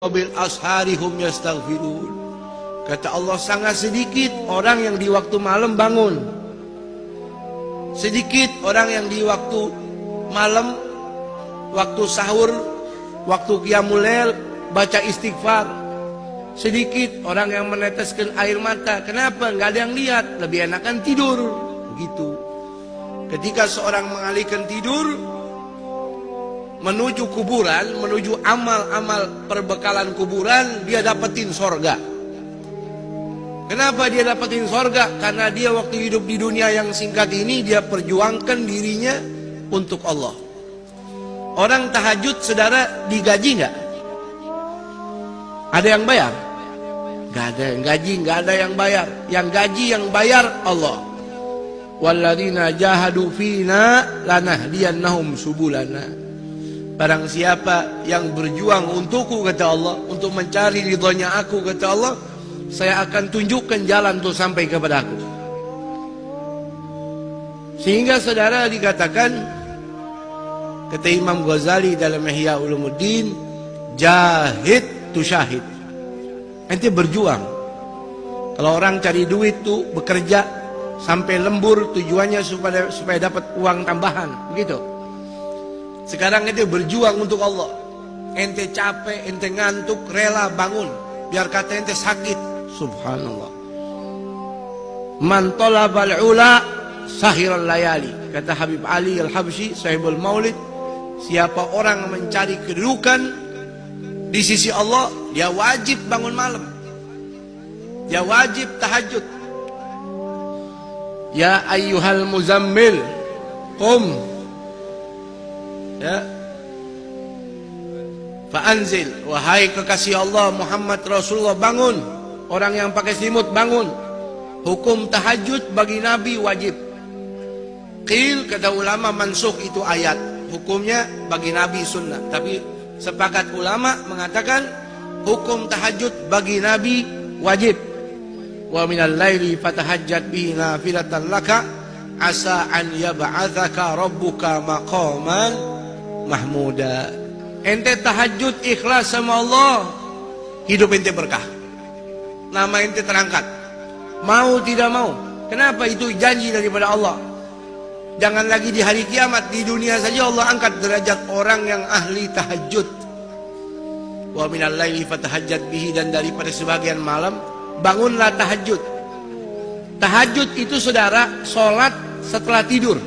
bil asharihum yastaghfirun. Kata Allah, sangat sedikit orang yang di waktu malam bangun. Sedikit orang yang di waktu malam, waktu sahur, waktu qiyamul lail baca istighfar. Sedikit orang yang meneteskan air mata. Kenapa? Nggak ada yang lihat. Lebih enakan tidur. Begitu. Ketika seorang mengalihkan tidur menuju kuburan, menuju amal-amal perbekalan kuburan, dia dapetin sorga. Kenapa dia dapetin sorga? Karena dia waktu hidup di dunia yang singkat ini, dia perjuangkan dirinya untuk Allah. Orang tahajud, saudara, digaji nggak? Ada yang bayar? Nggak ada yang gaji, nggak ada yang bayar. Yang gaji, yang bayar Allah. Walladzina jahadu fina lanahdiyannahum subulana. Barang siapa yang berjuang untukku, kata Allah, untuk mencari ridhonya aku, kata Allah, saya akan tunjukkan jalan untuk sampai kepada aku. Sehingga saudara dikatakan, kata Imam Ghazali dalam Ihya Ulumuddin, jahid tu syahid. Ente berjuang. Kalau orang cari duit tuh bekerja sampai lembur, tujuannya supaya dapat uang tambahan, begitu. Sekarang ente berjuang untuk Allah. Ente capek, ente ngantuk, rela bangun. Biar kata ente sakit. Subhanallah. Man talabal ula sahiral layali. Kata Habib Ali Al-Habsyi, sahibul maulid, siapa orang mencari kedudukan di sisi Allah, dia wajib bangun malam. Dia wajib tahajud. Ya ayyuhal muzammil, qum. Ya. Fa'anzil, wahai kekasih Allah Muhammad Rasulullah, bangun. Orang yang pakai selimut bangun. Hukum tahajud bagi Nabi wajib. Qil, kata ulama, mansukh itu ayat. Hukumnya bagi Nabi sunnah. Tapi sepakat ulama mengatakan hukum tahajud bagi Nabi wajib. Wa minal laili fatahajjat bihi nafilatan laka asa an yab'atsaka rabbuka maqaman mahmuda. Ente tahajud ikhlas sama Allah, hidup ente berkah. Nama ente terangkat. Mau tidak mau. Kenapa? Itu janji daripada Allah. Jangan lagi di hari kiamat, di dunia saja Allah angkat derajat orang yang ahli tahajud. Wa minal laili fatahajjat bihi, dan daripada sebagian malam bangunlah tahajud. Tahajud itu, saudara, sholat setelah tidur.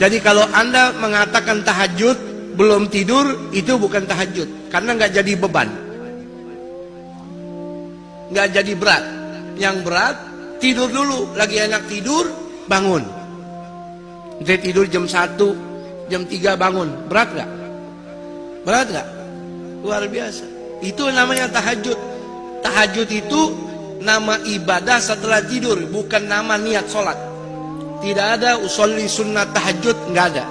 Jadi kalau Anda mengatakan tahajud belum tidur, itu bukan tahajud, karena nggak jadi beban, nggak jadi berat. Yang berat tidur dulu, lagi enak tidur, bangun. Dia tidur jam 1, jam 3 bangun, berat nggak? Berat nggak? Luar biasa. Itu namanya tahajud. Tahajud itu nama ibadah setelah tidur, bukan nama niat sholat. Tidak ada usolli sunnah tahajud, nggak ada.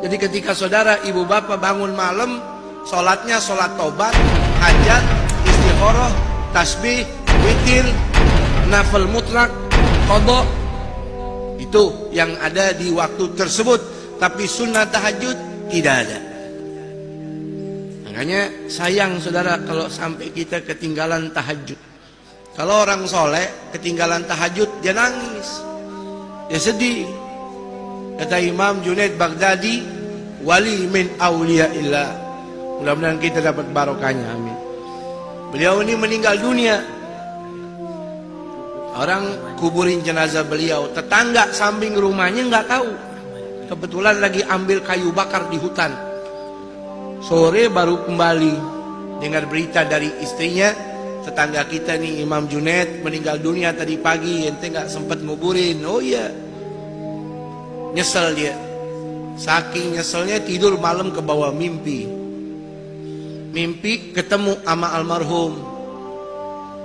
Jadi ketika saudara ibu bapak bangun malam, sholatnya sholat tobat, hajat, istikharah, tasbih, witir, nafil mutlak, qadha, itu yang ada di waktu tersebut. Tapi sunnah tahajud tidak ada. Makanya sayang saudara kalau sampai kita ketinggalan tahajud. Kalau orang soleh ketinggalan tahajud, dia nangis, dia sedih. Kata Imam Junaid Baghdadi, wali min awliyaillah. Mudah-mudahan kita dapat barokahnya, amin. Beliau ini meninggal dunia, orang kuburin jenazah beliau, tetangga samping rumahnya nggak tahu. Kebetulan lagi ambil kayu bakar di hutan. Sore baru kembali dengar berita dari istrinya, tetangga kita nih Imam Junaid meninggal dunia tadi pagi, ente nggak sempat nguburin. Oh iya, nyesel dia. Saking nyeselnya tidur malam ke bawah mimpi. Mimpi ketemu sama almarhum.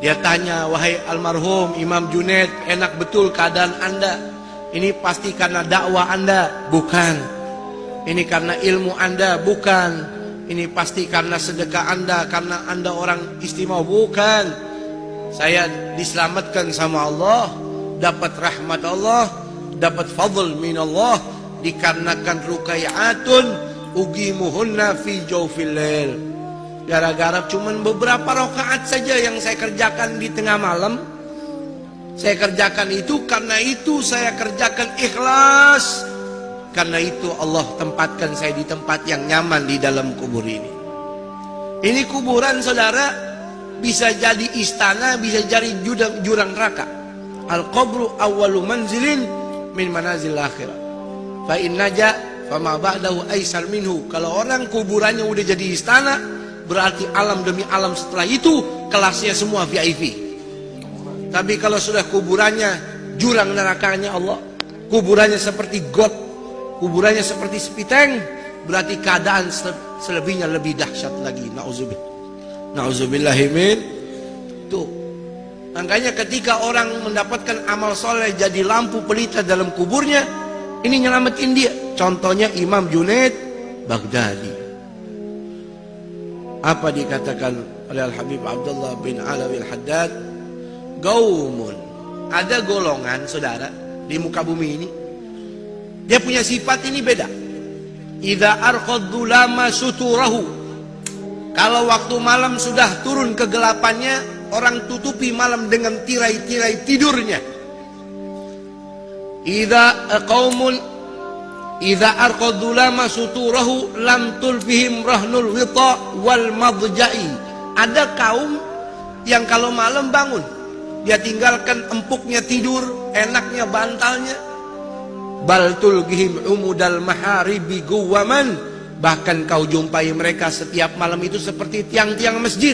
Dia tanya, wahai almarhum Imam Junaid, enak betul keadaan Anda? Ini pasti karena dakwah Anda? Bukan. Ini karena ilmu Anda? Bukan. Ini pasti karena sedekah Anda, karena Anda orang istimewa? Bukan. Saya diselamatkan sama Allah, dapat rahmat Allah, dapat fadl min Allah, dikarenakan rukai'atun ugimuhunna fi jawfil lail. Gara-gara cuman beberapa rakaat saja yang saya kerjakan di tengah malam. Saya kerjakan itu, karena itu saya kerjakan ikhlas. Karena itu Allah tempatkan saya di tempat yang nyaman di dalam kubur ini. Ini kuburan saudara, bisa jadi istana, bisa jadi jurang neraka. Al-qabru awwalu manzilin min manazil akhirah. Fa in naja fama ba'dahu aisar minhu. Kalau orang kuburannya udah jadi istana, berarti alam demi alam setelah itu kelasnya semua VIP. Tapi kalau sudah kuburannya jurang nerakanya Allah, kuburannya seperti got, kuburannya seperti sepiteng, berarti keadaan selebihnya lebih dahsyat lagi. Nauzubillahimin. Tuh. Makanya ketika orang mendapatkan amal soleh jadi lampu pelita dalam kuburnya, ini nyelamatin dia. Contohnya Imam Junaid Baghdadi. Apa dikatakan oleh Al-Habib Abdullah bin Alawi Al-Haddad? Gaumun. Ada golongan saudara di muka bumi ini, dia punya sifat ini beda. Idza arqadzulama suturahu. Kalau waktu malam sudah turun kegelapannya, orang tutupi malam dengan tirai-tirai tidurnya. Idza arqadzulama suturahu lam tulfihim rahnul wita wal madja'i. Ada kaum yang kalau malam bangun, dia tinggalkan empuknya tidur, enaknya bantalnya. Bal tulgihim umudal maharibi guwaman. Bahkan kau jumpai mereka setiap malam itu seperti tiang-tiang masjid.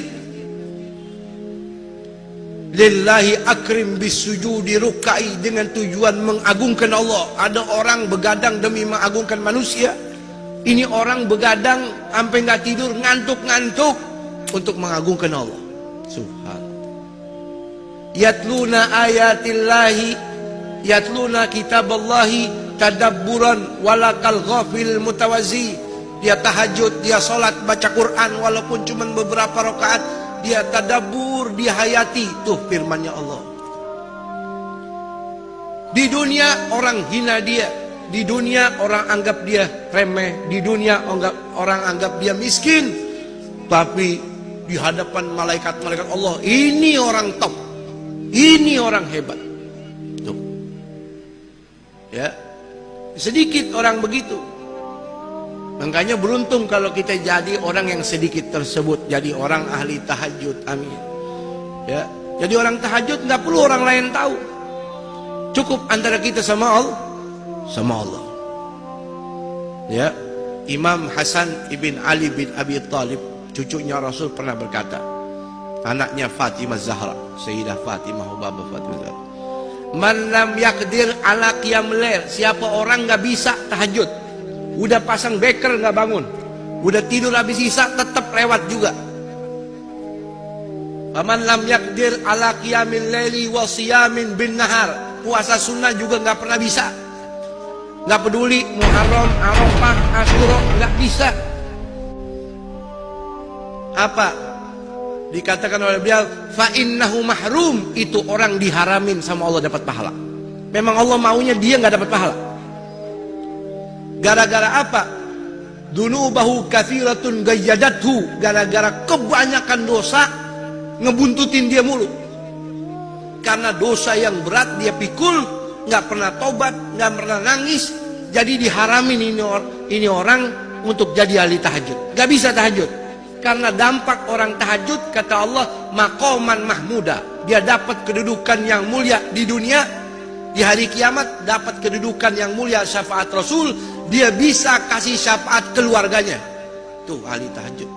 Lillahi akrim bisujudi rukai, dengan tujuan mengagungkan Allah. Ada orang begadang demi mengagungkan manusia. Ini orang begadang sampai nggak tidur, ngantuk-ngantuk untuk mengagungkan Allah. Subhanallah. Yatluna ayatillahi, yatluna kitaballahi tadabburan walakal ghafil mutawazi. Dia tahajud, dia sholat, baca Quran walaupun cuma beberapa rakaat. Dia tadabbur, dia hayati. Tuh firmannya Allah. Di dunia orang hina dia, di dunia orang anggap dia remeh, di dunia orang anggap dia miskin. Tapi di hadapan malaikat-malaikat Allah, ini orang top, ini orang hebat. Tuh. Ya. Sedikit orang begitu. Makanya beruntung kalau kita jadi orang yang sedikit tersebut, jadi orang ahli tahajud. Amin. Ya, jadi orang tahajud nggak perlu orang lain tahu. Cukup antara kita sama Allah, sama Allah. Ya, Imam Hasan ibn Ali bin Abi Thalib, cucunya Rasul, pernah berkata, anaknya Fatimah Zahra, Sayyidah Fatimah Hubabah Fatimah Zahra, man lam yaqdir ala qiyamul lail, siapa orang nggak bisa tahajud, udah pasang beker nggak bangun, udah tidur habis isya tetap lewat juga. Faman lam yaqdir ala qiyamil laili wa siyamin bin nahar, puasa sunnah juga nggak pernah bisa, nggak peduli Muharram, Arafah, Asyura, nggak bisa. Apa dikatakan oleh beliau? Fa innahu mahrum, itu orang diharamin sama Allah dapat pahala. Memang Allah maunya dia nggak dapat pahala. Gara-gara apa? Dunubahu katsiratun gayyadathu, gara-gara kebanyakan dosa ngebuntutin dia mulu. Karena dosa yang berat dia pikul, nggak pernah tobat, nggak pernah nangis, jadi diharamin ini orang untuk jadi ahli tahajud. Nggak bisa tahajud. Karena dampak orang tahajud, kata Allah, maqaman mahmuda, dia dapat kedudukan yang mulia di dunia, di hari kiamat dapat kedudukan yang mulia syafaat Rasul. Dia bisa kasih syafaat keluarganya. Tuh ahli tahajud.